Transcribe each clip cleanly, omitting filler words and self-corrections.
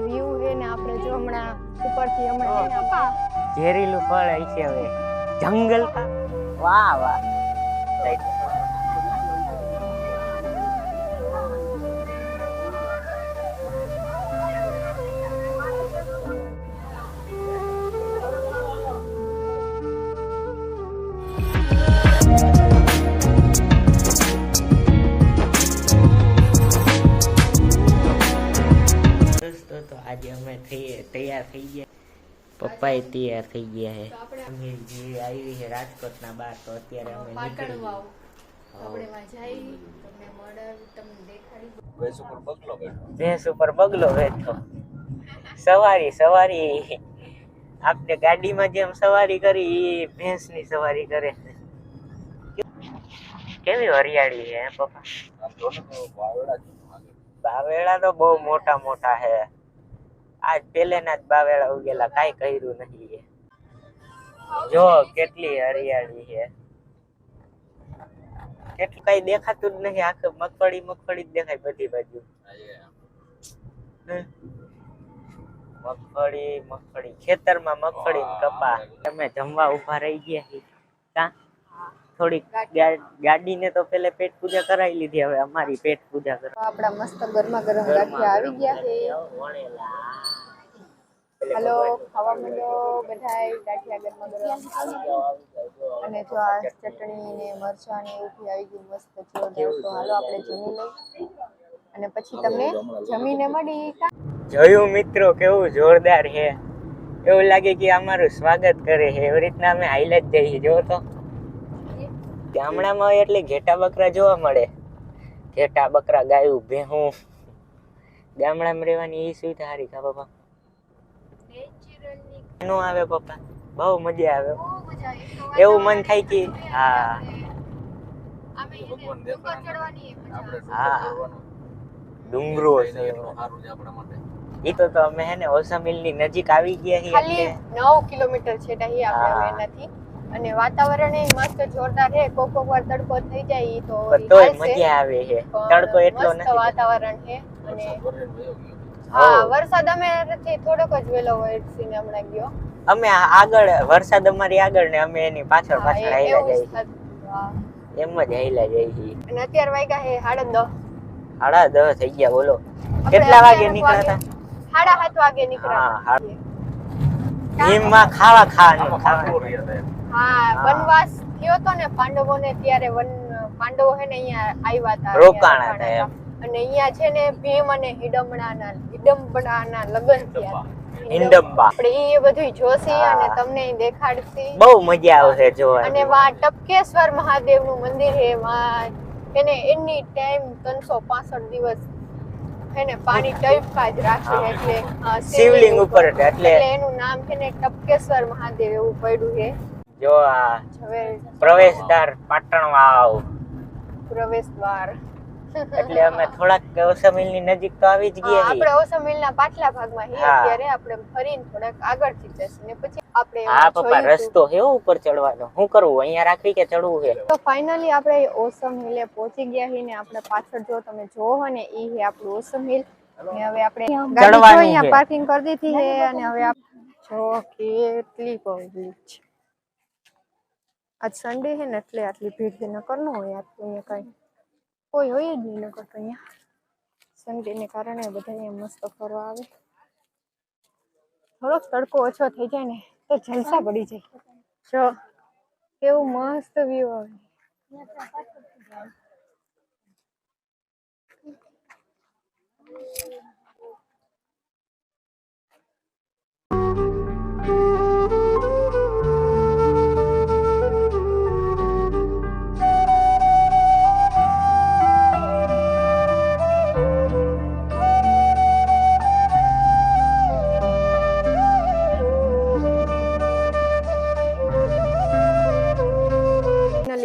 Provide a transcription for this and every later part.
View હે ને આપણે જો હમણાં ઉપરથી હમણાં ઝેરીલું ફળ હશે હવે જંગલ કા વાહ વાહ તો આજે અમે તૈયાર થઈ ગયા પપ્પા એ તૈયાર થઈ ગયા હે અમે જે આવી છે રાજકોટના બહાર તો અત્યારે અમે નીકળી ભેંસ ઉપર બગલો બેઠો સવારી આપણે ગાડીમાં જેમ સવારી કરી એ ભેંસની સવારી કરે કેવી હરિયાળી છે પપ્પા બાવેડા તો બહુ મોટા હે આજ પેલેના જ બાવેડા ઉગેલા કાઈ કર્યું નથી જો કેટલી હરિયાળી છે કેટલું કઈ દેખાતું જ નથી આખે મગફળી જ દેખાય બધી બાજુ મગફળી ખેતરમાં મગફળી કપા તમે જમવા ઉભા રહી ગયા કા થોડી ગાડીને તો પેલે પેટ પૂજા કરાવી લીધી હવે અમારી પેટ પૂજા કરો આપડા મસ્ત ગરમા ગરમ ગાંઠિયા આવી ગયા છે હેલો ખાવા માંડો બધાય ગાંઠિયા ગરમા ગરમ અને જો આ ચટણી ને મરચાં ને એવું આવી ગયું મસ્ત જોરદાર તો હાલો આપણે જમી લઈએ અને પછી તમને જમીને મળી જોયું મિત્રો કેવું જોરદાર છે એવું લાગે કે અમારું સ્વાગત કરે છે એવી રીતના અમે હાઈલાઈટ જઈએ જો તો ગામડામાં એટલે ઘેટા બકરા જોવા મળે ઘેટા બકરા ગાયું ભેહું ગામડામાં રહેવાની એ સુવિધા સારી કા પપ્પા નો આવે પપ્પા બહુ મજા આવે એવું મન થાય કે હા ડુંગરો છે એ તો અમે હે ને ઓસમિલ ની નજીક આવી ગયા છીએ ખાલી 9 કિલોમીટર છે અહીં આપણે એનાથી અને વાતાવરણ એ મસ્ત જોરદાર છે કોક વાર તડકો થઈ જાય તો તોય મજા આવે છે તડકો એટલો નથી વાતાવરણ છે અને હા વરસાદ અમે થોડોક જ વેલો હોય સીને હમણાં ગયો અમે આગળ વરસાદ અમારી આગળ ને અમે એની પાછળ હાઈલા જઈએ એમ જ હાઈલા જઈએ અને અત્યારે વાગ્યા છે 10:30 10:30 થઈ ગયા બોલો કેટલા વાગે નીકળ્યા હતા 7:30 વાગે નીકળ્યા હા હિમમાં ખાવાનું હા વનવાસ થયો તો ને પાંડવોને ત્યારે પાંડવો હે ને અહીંયા આવ્યા હતા રોકાણા હતા અને અહીંયા છે ને ભીમ અને હિડમ્બડાના લગ્ન થયા હિડમ્બા આપણે એ બધું જોસી અને તમને દેખાડશી બહુ મજા આવશે જોવાની અને વા ટપકેશ્વર મહાદેવનું મંદિર છે વા એને એની ટાઈમ 365 દિવસ એને પાણી ટપકા જ રાખે એટલે શિવલિંગ ઉપર એટલે એનું નામ છે ને ટપકેશ્વર મહાદેવ એવું પડ્યું છે જો આ પ્રવેશદ્વાર પાટણ વાવ પ્રવેશ દ્વાર એટલે અમે થોડાક ઓસમિલ ની નજીક તો આવી જ ગયા છીએ આપણે ઓસમિલ ના પાછલા ભાગમાં છીએ ત્યારે આપણે ફરીને થોડાક આગળથી જશું ને પછી આપણે હા પપ્પા રસ્તો છે ઉપર ચડવાનો શું કરવું અહીંયા રાખવી કે ચડવું છે તો ફાઇનલી આપણે ઓસમિલે પહોંચી ગયા છીએ ને આપણે પાછળ જો તમે જોવો ને ઈ છે આપણું ઓસમિલ ને હવે આપણે ગાડી તો અહીંયા પાર્કિંગ કરી દીધી છે અને હવે જો કેટલી પબ્લિક છે આજ સન્ડે છે ને એટલે આટલી ભીડ ન કરનો હોય અહીંયા કઈ કોઈ હોય જ નહીં નકર તો અહીંયા સન્ડે ને કારણે બધા અહીંયા મસ્ત ફરવા આવે થોડોક તડકો ઓછો થઈ જાય ને તો જલસા પડી જાય જો કેવું મસ્ત વ્યૂ આવે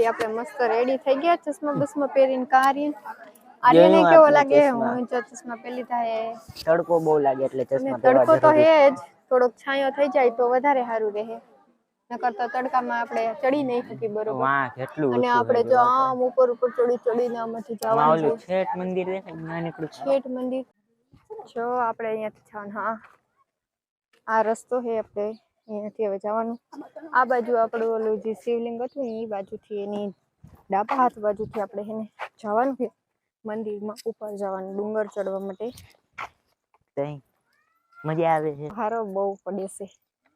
આપણે મસ્ત રેડી થઈ ગયા ચશ્મા બસમાં પહેરીને કારીને આને કેવો લાગે હું જો ચશ્મા પહેરી થાય તડકો બહુ લાગે એટલે ચશ્મા તડકો તો હે જ થોડોક છાંયો થઈ જાય તો વધારે સારું રહે નકર તો તડકામાં આપણે ચડી નહીં શકી બરોબર વાહ કેટલું અને આપણે જો આમ ઉપર ચડીને આમાંથી જવાનું ઓલું છેટ મંદિર દેખાય નાનકડું છેટ મંદિર જો આપણે અહીંયાથી જવાનું. હા, આ રસ્તો છે, આપણે અહીંયાથી હવે જવાનું. આ બાજુ આપણું ઓલું જે શિવલિંગ હતું ને એ બાજુથી, એની ડાબા હાથ બાજુથી આપણે એને જવાનું છે મંદિરમાં ઉપર જવાનું, ડુંગર ચડવા માટે. તઈ મજા આવે છે. હારો બહુ પડે છે.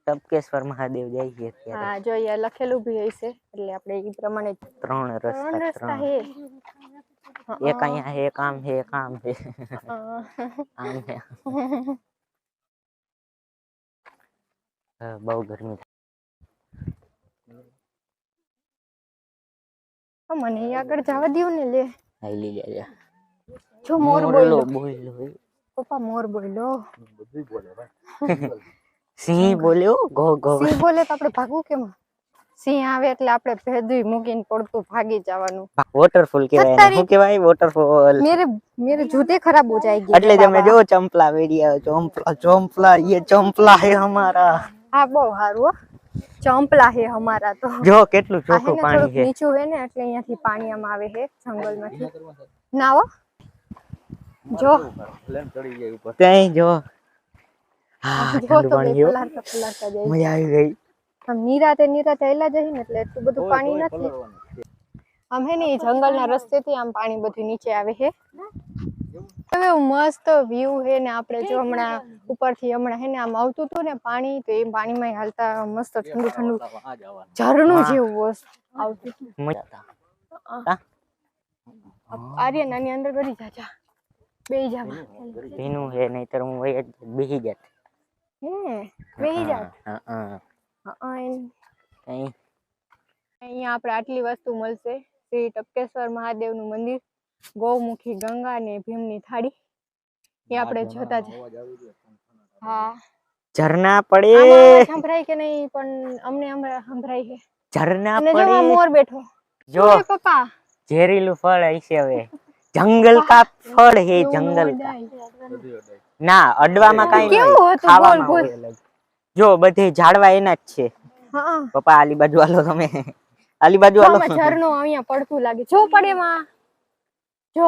તપકેશ્વર મહાદેવ જાય છે અત્યારે. હા, જો અહીંયા લખેલું બી હશે, એટલે આપણે એ પ્રમાણે 3 ત્રણ રસ્તા રસ્તા હે. એક અહીંયા હે, કામ હે, કામ હે, આમ હે. બહુ ગરમી મને અહીં આગળ જવા દો ને. લે હાલી જાય. જો મોર બોલ્યો. બોલ્યો પપ્પા મોર બોલ્યો. સિંહ બોલ્યો ગો ગો. સિંહ બોલે તો આપણે ભાગવું કેમ? સિંહ આવે એટલે આપણે ભેદું મૂકીને પડતું ભાગી જવાનું. વોટરફોલ કહેવાય એને. શું કહેવાય? વોટરફોલ. मेरे जूते खराब हो जाएंगे. એટલે તમે જો ચંપલા વેડિયા, ચોંપલા ये चंपला है हमारा. હા, બહુ સારું હો. ચંપલા હે હમારા તો. જો કેટલું ચોખ્ખું પાણી છે. નીચું હે ને એટલે અહીંયાથી પાણી આમ આવે છે જંગલમાંથી. ના હો, જો ત્યાં જો. હા, જો ઠંડુ તો પાણી જો. પલાળતા જાય. મજા આવી ગઈ. આમ નિરાતે હેલા જઈએ ને એટલે એટલું બધું પાણી નથી. આમ હે ને જંગલના રસ્તેથી આમ પાણી બધું નીચે આવે છે. હવે મસ્ત વ્યૂ હે ને. આપણે જો હમણાં ઉપરથી હમણાં હે ને આમ આવતું હતું ને પાણી, તો એ પાણીમાં હાલતા મસ્ત ઠંડુ ઠંડુ ઝરણું જેવું આવતું હતું. આર્ય નાની અંદર કરી જાજા બેહી જાવ. ભીનું હે, નહીતર હું વહી જ બેહી જાત. હે બેહી જાવ. અહીંયા આપણે આટલી વસ્તુ મળશે. શ્રી ટપકેશ્વર મહાદેવનું મંદિર, ગૌમુખી ગંગા ને ભીમની થાળી. એ આપણે જોતા જ. હા, ઝરણા પડે. આમાં સંભળાય કે નહીં પણ અમને સંભળાય છે. ઝરણા અને જો પડે. મોર બેઠો. જો પપ્પા ઝેરીલું ફળ હશે હવે. જંગલ કા ફળ હે, જંગલ કા. ના, અડવામાં કાઈ નહીં, ખાવામાં હોય અલગ. જો બધે ઝાડવા એના જ છે. હા પપ્પા આલી બાજુ આલો તમે. આલી બાજુ આલો. ઝરણું અહીંયા પડતું લાગે. જો પડે માં. જો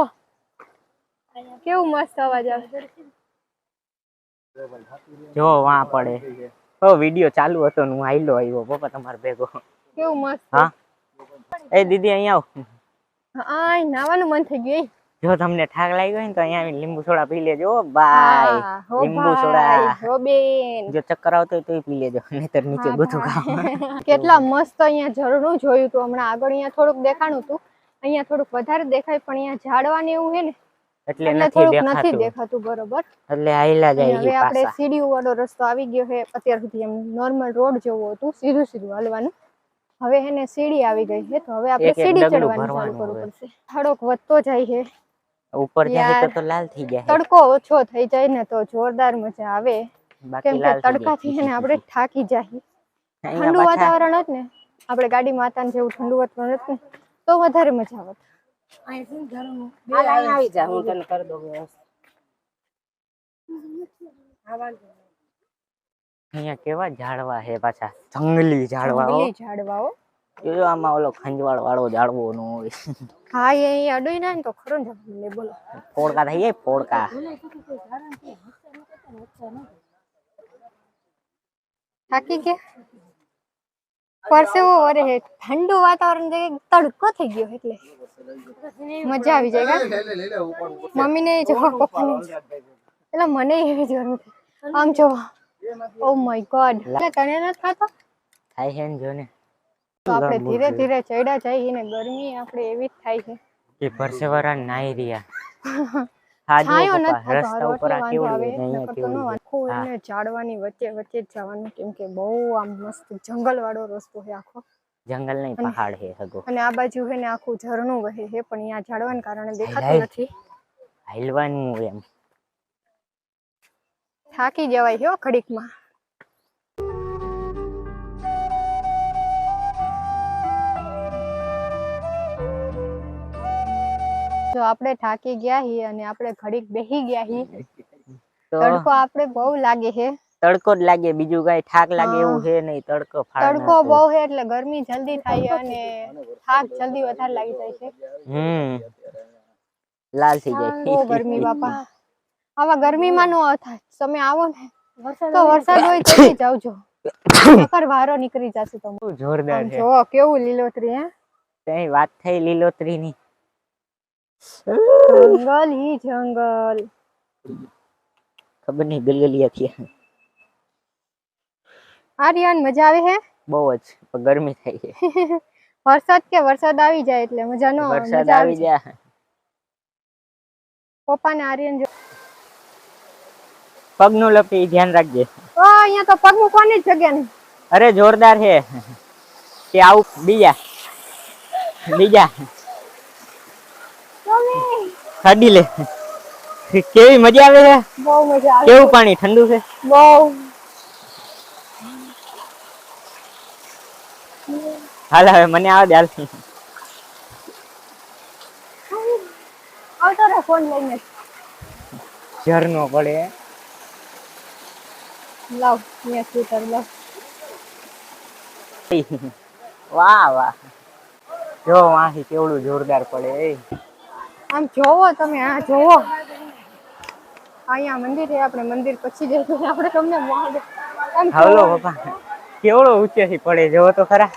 કેવું મસ્ત અવાજ આવે. જો વાં પડે. ઓ વિડિયો ચાલુ હતો ને હું આઈલો આવ્યો પપ્પા તમાર ભેગો. કેવું મસ્ત. હા, એ દીદી અહીંયા આવ. હા, નાવાનું મન થઈ ગયું. જો તમને ઠાક લાગ્યો હોય ને તો અહીંયા આવીને લીંબુ સોડા પી લેજો. બાય. લીંબુ સોડા. હો બેન. જો ચક્કર આવતો હોય તોય પી લેજો, નહીતર નીચે ગોથું ખાવ. કેટલા મસ્ત અહીંયા ઝરણું જોયું તું હમણાં આગળ. અહીંયા થોડુંક દેખાણું હતું, અહીંયા થોડુંક વધારે દેખાય, પણ અહીંયા ઝાડવા ને એવું હે ને એટલે નથી દેખાતું બરોબર. એટલે આઈલા જાય. હવે આપણે સીડી વાળો રસ્તો આવી ગયો છે. અત્યાર સુધી એમ નોર્મલ રોડ જેવું હતું, સીધું સીધું હાલવાનું. હવે એને સીડી આવી ગઈ છે, તો હવે આપણે સીડી ચડવાનું ચાલુ કરવું પડશે. થોડોક વધતો જાય છે ઉપર જાય તો લાલ થઈ જાય. તડકો ઓછો થઈ જાય ને તો જોરદાર મજા આવે. કેમ કે તડકાથી છે ને આપણે થાકી જાય. ઠંડુ વાતાવરણ હોત ને, આપણે ગાડી માતાને જેવું ઠંડુ વાતાવરણ હોત ને તો વધારે મજા આવત. આવી જા, હું તને કરી દઉં વ્યવસ્થા. અહીંયા કેવા ઝાડવા હે પાછા, જંગલી ઝાડવાઓ. જો આમાં ઓલો ખંજવાળ વાળો ઝાડવો નો હોય. હા, એ અડોઈ ના ને તો ખરો ને. બોલો પોડકા થઈ જાય, પોડકા. થાકી ગયા. પરસેવો વરે હે. ઠંડુ વાતાવરણ જે તડકો થઈ ગયો એટલે મજા આવી જાય. મમ્મી ને જો, પપ્પા ને એટલે મને એવી જરૂર છે. આમ જો, ઓ માય ગોડ. તને નથી ખાતો? થાય છે ને જો ને. તો આપણે ધીરે ધીરે ચડ્યા જઈએ ને ગરમી આપણે એવી જ થાય છે. એ પરસેવારા નાઈ રહ્યા. રસ્તા ઉપર ઝાડવાની વચ્ચે વચ્ચે જ જવાનું, કેમ કે બહુ આમ મસ્ત જંગલ વાળો રસ્તો છે આખો. જંગલ નહીં, પહાડ છે હગો. અને આ બાજુ છે ને આખું ઝરણું વહે છે, પણ અહીંયા ઝાડવાના કારણે દેખાતું નથી. હાલવાનું એમ થાકી જવાય છે ઘડીકમાં. જો આપણે થાકી ગયા હી અને આપણે ઘડીક બેહી ગયા હી. તડકો આપણે બહુ લાગે છે. તડકો જ લાગે, બીજું કઈ થાક લાગે એવું છે નહીં. તડકો બહુ છે એટલે ગરમી જલ્દી થાય અને થાક જલ્દી વધારે લાગી જાય છે. લાલ થઈ જાય. બહુ ગરમી બાપા. આવા ગરમીમાં નો થાય. તમે આવો ને તો વરસાદ હોય તો જ આવજો. નકર વારો નીકળી જશે તમને. જોરદાર છે. જો કેવું લીલોતરી હે. તઈ વાત થઈ લીલોતરી ની. જંગલ હી જંગલ. ખબર નહીં ગલગલિયા થયા. આર્યન મજા આવે હે? બહુ જ પણ ગરમી થાય છે. વરસાદ આવી જાય એટલે મજા નો આવે. વરસાદ આવી જાય. પપ્પા ને આર્યન જો પગ નો લપે ધ્યાન રાખજે. અહીંયા તો પગ મૂકવાની જ જગ્યા નહીં. અરે જોરદાર છે કે આવું બીજા ખાડી લે. કેવી મજા આવે છે. બહુ મજા આવે. કેવું પાણી ઠંડુ છે. બહુ. હાલ હવે મને આવે હાલ. આવતો રે ફોન લઈને. ઝરનો પડે. લાવ મેં સ્કૂટર લાવ. વાહ વાહ જો વાહી કેવડું જોરદાર પડે. આમ જોવો તમે. આ જોવો અહીંયા મંદિર છે. આપણે મંદિર પછી જઈશું. આપણે તમને હાલો પપ્પા કેવડો ઊંચેથી પડે જોવો તો ખરા.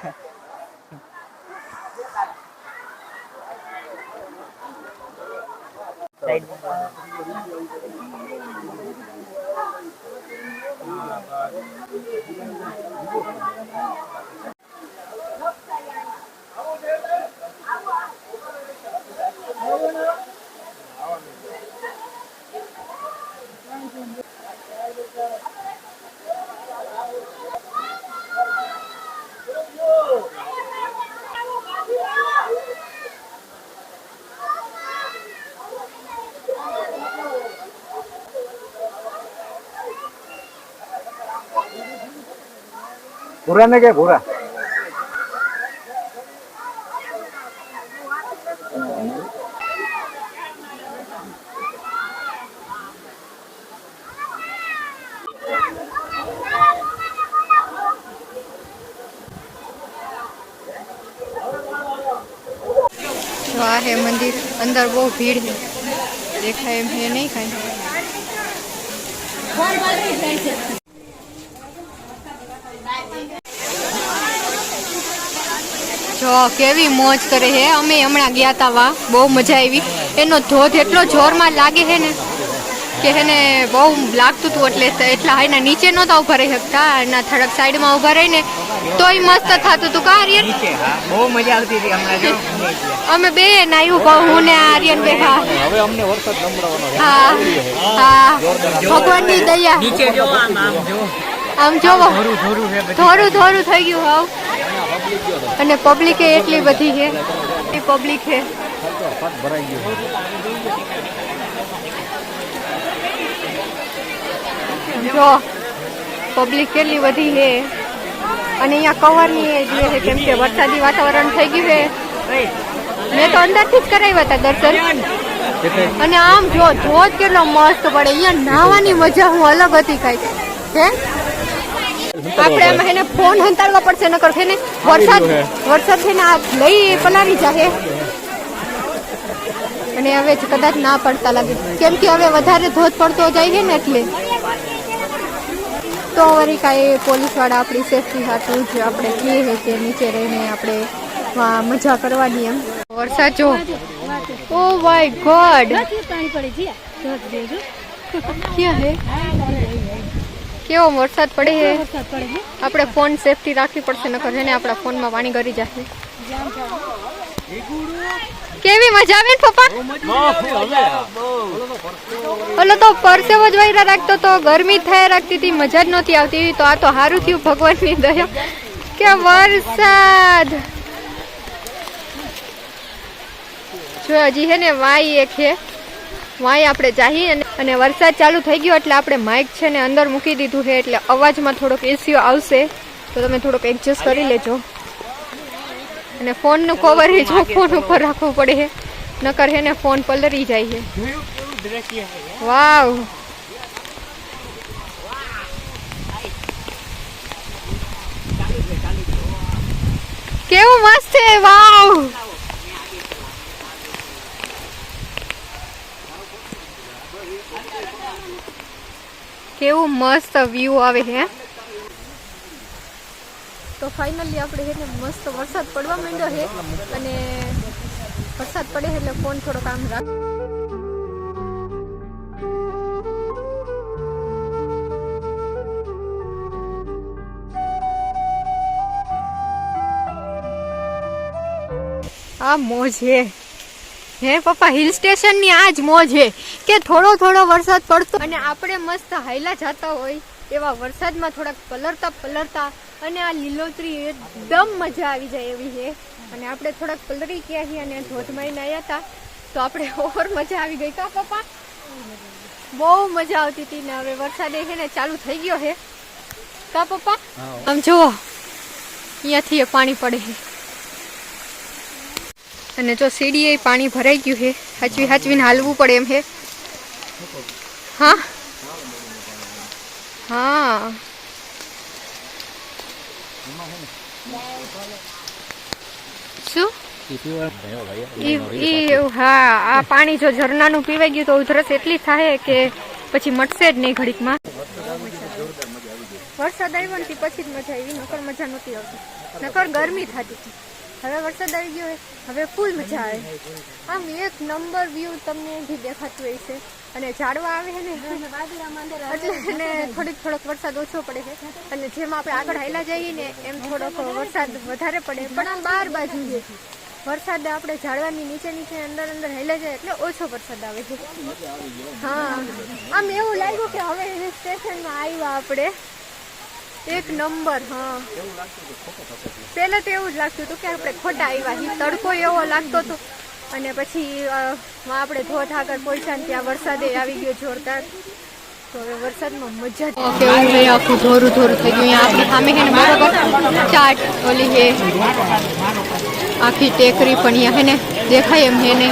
ભૂરા ને કે ભૂરા આ હે મંદિર. અંદર બહુ ભીડ છે. દેખાય એમ હે નહીં કાંઈ. જો કેવી મોજ કરે હે. અમે હમણાં ગયા તા વા. બહુ મજા આવી. એનો ધોધ એટલો જોરમાં લાગે છે ને કે એને બહુ લાગતું હતું. એટલે એટલા હાઈના નીચે નહોતા ઉભા રહી શકતા. એના થોડાક સાઈડમાં ઉભા રહીને તોય મસ્ત થતું હતું. કા આર્યન? બહુ મજા આવતી હતી હમણાં જો. અમે બે નાયું હું ને આર્યન બેઠા. હવે અમને વરસાદ નંબરવાનો છે. હા હા ભગવાનની દયા. નીચે જો આમ જો. આમ જોવો થોડું થોડું થઈ ગયું હાવ. અને પબ્લિક એટલી બધી છે. એ પબ્લિક છે. ભરાઈ ગયું. જો પબ્લિક કેટલી બધી છે. અને અહીંયા કવરની એ જે છે કેમ કે વરસાદી વાતાવરણ થઈ ગયું છે. મેં તો અંદરથી જ કરાવ્યા હતા દર્શન. અને આમ જો ધોધ કેટલો મસ્ત પડે. અહીંયા નાહવાની મજા હું અલગ હતી કાંઈક હે. આપણે એમાં એને ફોન હંતાડવા પડશે નકર છે ને વરસાદ છે ને આ લઈ પલાળી જાય. અને હવે કદાચ ના પડતા લાગે કેમ કે હવે વધારે ધોધ પડતો જાય છે ને એટલે. તો વળી કાંઈ પોલીસવાળા આપણી સેફટી હાટું જ આપણે કહીએ કે નીચે રહીને આપણે મજા કરવાની એમ. વરસાદ જો. ઓ માય ગોડ ક્યાં હે. કેવો વરસાદ પડે છે. આપણે ફોન સેફટી રાખવી પડશે નકર છે ને આપણા ફોનમાં પાણી ગરી જશે. કેવી મજા આવે ને પપ્પા. ઓલો તો પરસેવો જ વહીરા રાખતો તો ગરમી થયા રાખતી હતી. મજા જ નહોતી આવતી. તો આ તો સારું થયું ભગવાનની દયા કે વરસાદ. જો હજી છે ને વાય એક છે. વાય આપણે જાહી અને વરસાદ ચાલુ થઈ ગયો એટલે આપણે માઇક છે ને અંદર મૂકી દીધું છે એટલે અવાજમાં થોડોક ઇસ્યુ આવશે. તો તમે થોડોક એડજસ્ટ કરી લેજો. અને ફોનનું કવર એ જો ફોન ઉપર રાખવું પડે છે નકર હે ને ફોન પલળી જાય છે. વાવ કેવું મસ્ત છે. વાવ કેવું મસ્ત વ્યૂ આવે હે. તો ફાઇનલી આપણે છે ને મસ્ત વરસાદ પડવા માંડ્યો છે અને વરસાદ પડે એટલે ફોન થોડોક આમ રાખ. આ મોજ હે પપ્પા, હિલ સ્ટેશન ની આ જ મોજ હે કે થોડો થોડો વરસાદ પડતો અને આપણે મસ્ત હાઈલા જતા હોય એવા વરસાદમાં થોડાક પલરતા અને આ લીલોતરી એકદમ મજા આવી જાય એવી છે. અને આપણે થોડાક પલરી ગયા છીએ અને ધોધમાં આવ્યા હતા તો આપણે ઓવર મજા આવી ગઈ. કા પપ્પા બહુ મજા આવતી હતી ને હવે વરસાદ છે ને ચાલુ થઈ ગયો છે. કા પપ્પા આમ જુઓ અહીંયાથી પાણી પડે છે અને જો સીડીએ પાણી ભરાઈ ગયું છે. હાચવીને હાલવું પડે એમ છે. હા હા શું હા, આ પાણી જો ઝરણાનું પીવાઈ ગયું તો ઉધરસ એટલી થાય કે પછી મટશે જ નહીં ઘડીકમાં. વરસાદ આવ્યો ને પછી જ મજા આવી, નકર મજા નહોતી આવતી, નકર ગરમી થતી હતી. હવે વરસાદ આવી ગયો હવે ફૂલ મજા આવે. આમ એક નંબર વ્યૂ તમને જે દેખાતું હોય છે અને ઝાડવા આવે ને એટલે થોડોક વરસાદ ઓછો પડે છે અને જેમ આપણે આગળ હાલ્યા જઈએ ને એમ થોડોક વરસાદ વધારે પડે. પણ આમ બાર બાજુ છે વરસાદ, આપણે ઝાડવાની નીચે અંદર હાલ્યા જાય એટલે ઓછો વરસાદ આવે છે. હા આમ એવું લાગ્યું કે હવે હિલ સ્ટેશનમાં આવ્યા આપણે એક નંબર. હા પહેલા તો એવું જ લાગતું હતું કે આપણે ખોટા આવ્યા, તડકો એવો લાગતો હતો અને પછી આપણે ધોધ આગળ પહોંચ્યા ને ત્યાં વરસાદે આવી ગયો જોરદાર. તો હવે વરસાદમાં મજા કેવું છે, આખું ધોરું થઈ ગયું. અહીંયા આપણી સામે છે ને બરોબર ચાટ ઓલી છે આખી ટેકરી પણ અહીંયા છે ને દેખાય એમ છે ને.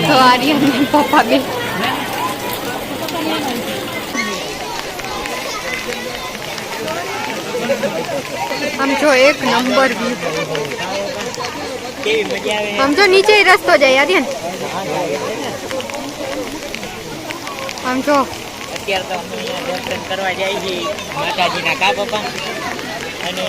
તો આર્યન પપ્પા બે આમ જો એક નંબર આમ જો નીચે રસ્તો જાય આર્યન. આમ જો અત્યારે તો અમે દર્શન કરવા જાય છે માતાજીના. કા પપ્પા અને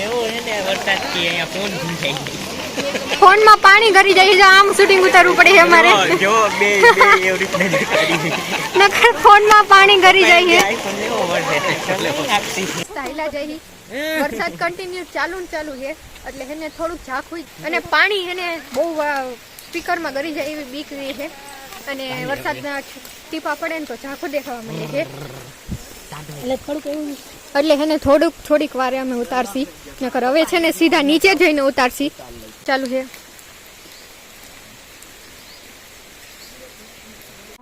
એવું છે ને વરસાદથી અહીંયા ફોન ભૂંજાઈ જાય, ફોનમાં પાણી ગરી જાય છે. આમ શૂટિંગ ઉતારવું પડે છે અમારે જો બે એવી રીતના દેખાડી નકર ફોનમાં પાણી ગરી જાય છે. વરસાદ કન્ટિન્યુ ચાલુ છે એટલે એને થોડુંક ઝાંખું અને પાણી એને બહુ સ્પીકરમાં ગરી જાય એવી બીક રહી છે અને વરસાદના ટીપા પડે ને તો ઝાંખું દેખાવા મળે છે એટલે એને થોડીક વારે અમે ઉતારશી. નકર હવે છે ને સીધા નીચે જઈને ઉતારશી. ચાલુ છે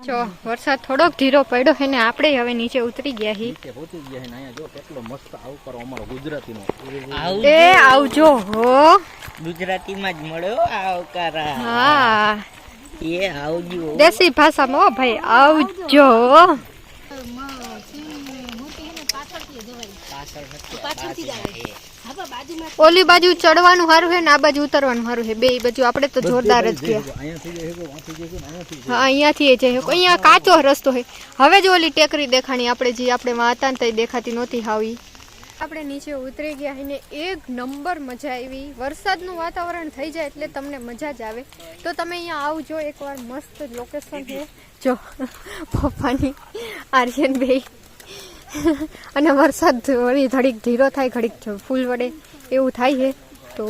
જો વરસાદ થોડોક ધીરો પડ્યો છે ને આપણે હવે નીચે ઉતરી ગયા છીએ. આવજો હો, ગુજરાતીમાં જ મળ્યો આવકાર. હા એ આવજો દેશી ભાષામાં. હો ભાઈ આવજો. ઓલી બાજુ ચડવાનું સારું છે ને આ બાજુ ઉતરવાનું સારું છે. બે બાજુ આપણે તો જોરદાર જ ગયા. હા અહીંયાથી જાય. અહીંયા કાચો રસ્તો છે. હવે જો ઓલી ટેકરી દેખાણી આપણે જે આપણે હતા ને ત્યાં દેખાતી નહોતી હાવી. આપણે નીચે ઉતરી ગયા ને એક નંબર મજા આવી. વરસાદનું વાતાવરણ થઈ જાય એટલે તમને મજા જ આવે. તો તમે અહીંયા આવજો એકવાર, મસ્ત લોકેશન છે. જો પપ્પાની આર્યન ભાઈ અને વરસાદ વળી ઘડીક ધીરો થાય ઘડીક ફૂલ વડે એવું થાય છે. તો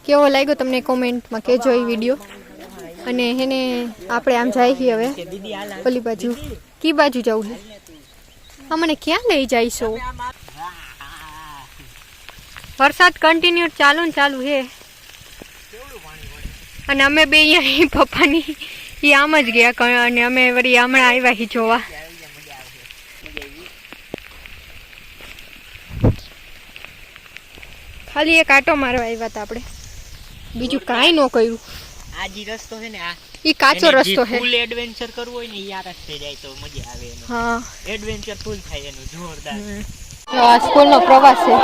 કેવો લાગ્યો તમને કોમેન્ટમાં કહેજો એ વિડીયો. અને એને આપણે આમ જાય છીએ હવે ઓલી બાજુ. કી બાજુ જવું છે? આ મને ક્યાં લઈ જઈશો? વરસાદ કન્ટિન્યુ ચાલુ છે અને અમે બે અહીંયા પપ્પાની એ આમ જ ગયા અને અમે વળી હમણાં આવ્યા છીએ જોવા. ખાલી એક આટો મારવા આવ્યા હતા આપણે, બીજું કાંઈ ન કર્યું. આ જે રસ્તો છે ને આ ઈ કાચો રસ્તો છે. ફૂલ એડવેન્ચર કરવું હોય ને ઈ આ રસ્તે જાય તો મજા આવે એનો. હા એડવેન્ચર ફૂલ થાય એનું જોરદાર. જો આ સ્કૂલનો પ્રવાસ છે,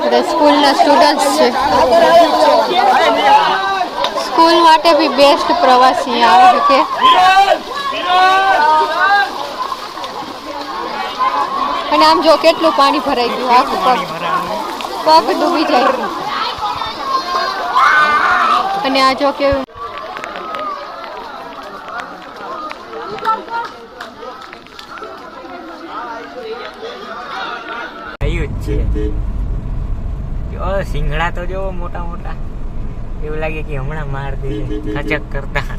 બધા સ્કૂલના સ્ટુડન્ટ્સ છે. સ્કૂલ માટે બી બેસ્ટ પ્રવાસ અહીંયા આવે છે. અને આમ જો કેટલું પાણી ભરાઈ ગયું આખું પગ ડૂબી જાય. અને આ જો કેવું થયું જ છે. જો સિંગડા તો જો મોટા મોટા, એવું લાગે કે હમણાં માર દે ખચક કરતા.